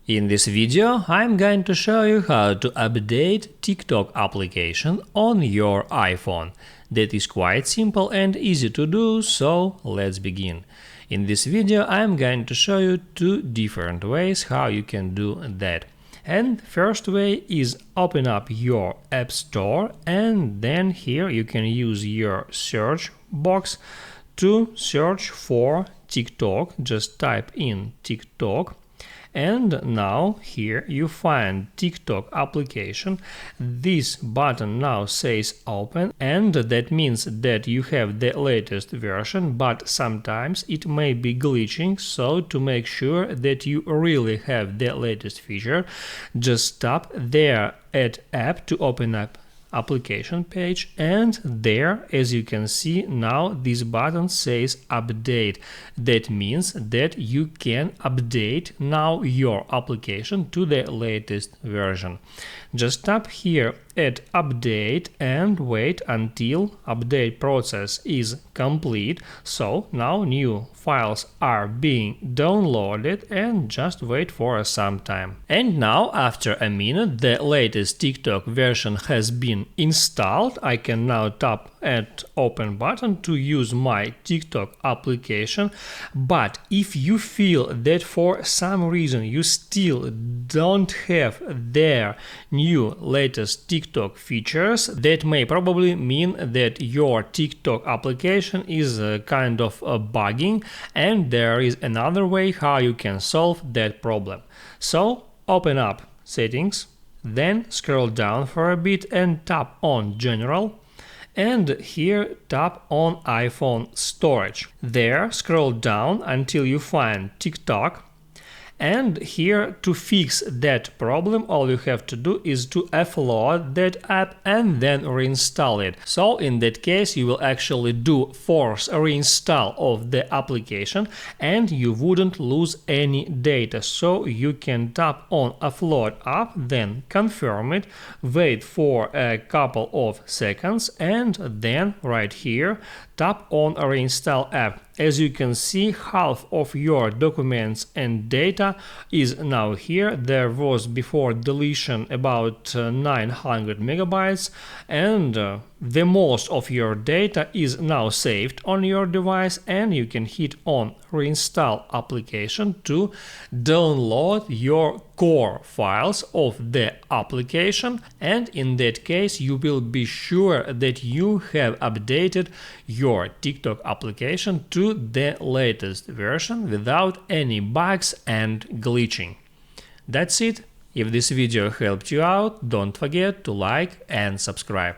In this video, I'm going to show you how to update TikTok application on your iPhone. That is quite simple and easy to do, so let's begin. In this video, I'm going to show you two different ways how you can do that. And first way is open up your App Store, and then here you can use your search box to search for TikTok. Just type in TikTok. And now here you find TikTok application. This button now says open, and that means that you have the latest version, but sometimes it may be glitching. So to make sure that you really have the latest feature, just tap there at app to open up application page, and there, as you can see now, this button says update. That means that you can update now your application to the latest version. Just tap here at update and wait until update process is complete. So now new files are being downloaded, and just wait for some time. And now after a minute the latest TikTok version has been installed. I can now tap at open button to use my TikTok application. But if you feel that for some reason you still don't have their new latest TikTok features, that may probably mean that your TikTok application is kind of bugging, and there is another way how you can solve that problem. So open up settings, then scroll down for a bit and tap on general, and here tap on iPhone storage. There scroll down until you find TikTok. And here, to fix that problem, all you have to do is to offload that app and then reinstall it. So in that case, you will actually do force reinstall of the application, and you wouldn't lose any data. So you can tap on offload app, then confirm it, wait for a couple of seconds, and then right here tap on reinstall app. As you can see, half of your documents and data is now here. There was before deletion about 900 megabytes, and the most of your data is now saved on your device, and you can hit on reinstall application to download your core files of the application, and in that case you will be sure that you have updated your TikTok application to the latest version without any bugs and glitching. That's it. If this video helped you out, don't forget to like and subscribe.